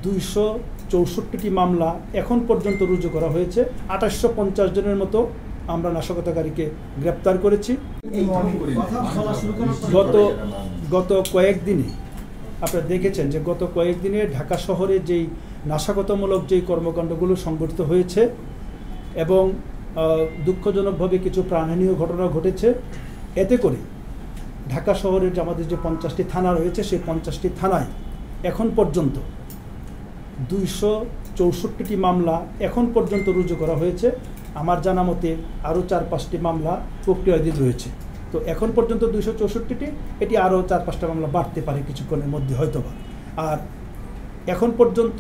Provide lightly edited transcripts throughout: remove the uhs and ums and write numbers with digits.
264টি মামলা এখন পর্যন্ত রুজু করা হয়েছে। 2850 জনের মতো আমরা নাশকতাকারীকে গ্রেপ্তার করেছি। গত কয়েকদিনে আপনারা দেখেছেন যে গত কয়েকদিনে ঢাকা শহরে যেই নাশকতামূলক যেই কর্মকাণ্ডগুলো সংঘটিত হয়েছে এবং দুঃখজনকভাবে কিছু প্রাণহানিও ঘটনা ঘটেছে। এতে করে ঢাকা শহরের যে আমাদের যে 50টি থানা রয়েছে সেই 50টি থানায় এখন পর্যন্ত 264টি মামলা এখন পর্যন্ত রুজু করা হয়েছে। আমার জানা মতে আরও 4-5টি মামলা প্রক্রিয়াধীন রয়েছে। তো এখন পর্যন্ত 264টি, এটি আরও 4-5টা মামলা বাড়তে পারে কিছুক্ষণের মধ্যে হয়তোবা। আর এখন পর্যন্ত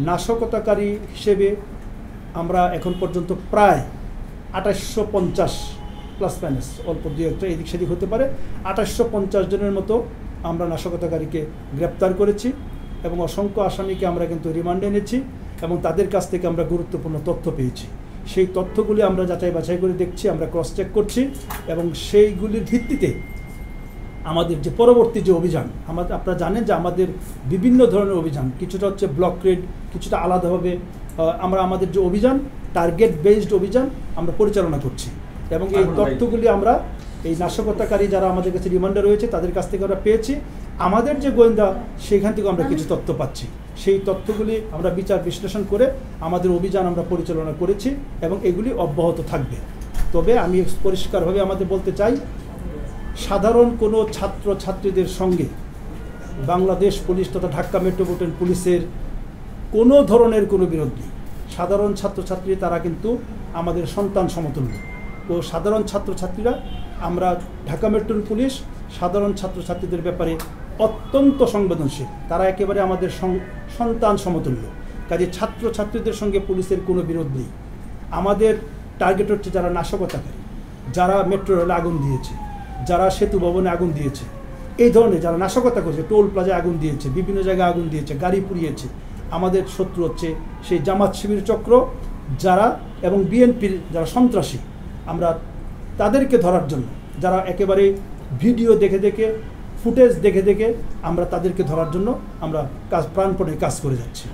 নাশকতাকারী হিসেবে আমরা এখন পর্যন্ত প্রায় 2850 প্লাস মাইনাস অল্প দু একটা এদিক সেদিক হতে পারে 2850 জনের মতো আমরা নাশকতাকারীকে গ্রেপ্তার করেছি এবং অসংখ্য আসামিকে আমরা কিন্তু রিমান্ডে এনেছি এবং তাদের কাছ থেকে আমরা গুরুত্বপূর্ণ তথ্য পেয়েছি। সেই তথ্যগুলি আমরা যাচাই বাছাই করে দেখছি, আমরা ক্রস চেক করছি এবং সেইগুলির ভিত্তিতে আমাদের যে পরবর্তী যে অভিযান, আপনারা জানেন যে আমাদের বিভিন্ন ধরনের অভিযান, কিছুটা হচ্ছে ব্লক রেড, কিছুটা আলাদাভাবে আমরা আমাদের যে অভিযান টার্গেট বেসড অভিযান আমরা পরিচালনা করছি এবং এই তথ্যগুলি আমরা এই নাশকতাকারী যারা আমাদের কাছে রিমান্ডে রয়েছে তাদের কাছ থেকে আমরা পেয়েছি। আমাদের যে গোয়েন্দা সেখান থেকে আমরা কিছু তথ্য পাচ্ছি, সেই তথ্যগুলি আমরা বিচার বিশ্লেষণ করে আমাদের অভিযান আমরা পরিচালনা করেছি এবং এগুলি অব্যাহত থাকবে। তবে আমি পরিষ্কারভাবে আমাদের বলতে চাই, সাধারণ কোনো ছাত্রছাত্রীদের সঙ্গে বাংলাদেশ পুলিশ তথা ঢাকা মেট্রোপলিটন পুলিশের কোনো ধরনের কোনো বিরোধ নেই। সাধারণ ছাত্রছাত্রী তারা কিন্তু আমাদের সন্তান সমতুল্য। তো সাধারণ ছাত্রছাত্রীরা, আমরা ঢাকা মেট্রোপলিটন পুলিশ সাধারণ ছাত্রছাত্রীদের ব্যাপারে অত্যন্ত সংবেদনশীল, তারা একেবারে আমাদের সন্তান সমতুল্য। কাজে ছাত্রছাত্রীদের সঙ্গে পুলিশের কোনো বিরোধ নেই। আমাদের টার্গেট হচ্ছে যারা নাশকতাকারী, যারা মেট্রো রেলে আগুন দিয়েছে, যারা সেতু ভবনে আগুন দিয়েছে, এই ধরনের যারা নাশকতা করেছে, টোল প্লাজায় আগুন দিয়েছে, বিভিন্ন জায়গায় আগুন দিয়েছে, গাড়ি পুড়িয়েছে, আমাদের শত্রু হচ্ছে সেই জামাত শিবির চক্র যারা এবং বিএনপির যারা সন্ত্রাসী। আমরা তাদেরকে ধরার জন্য, যারা একেবারে ভিডিও দেখে দেখে ফুটেজ দেখে দেখে আমরা তাদেরকে ধরার জন্য আমরা প্রাণপণে কাজ করে যাচ্ছি।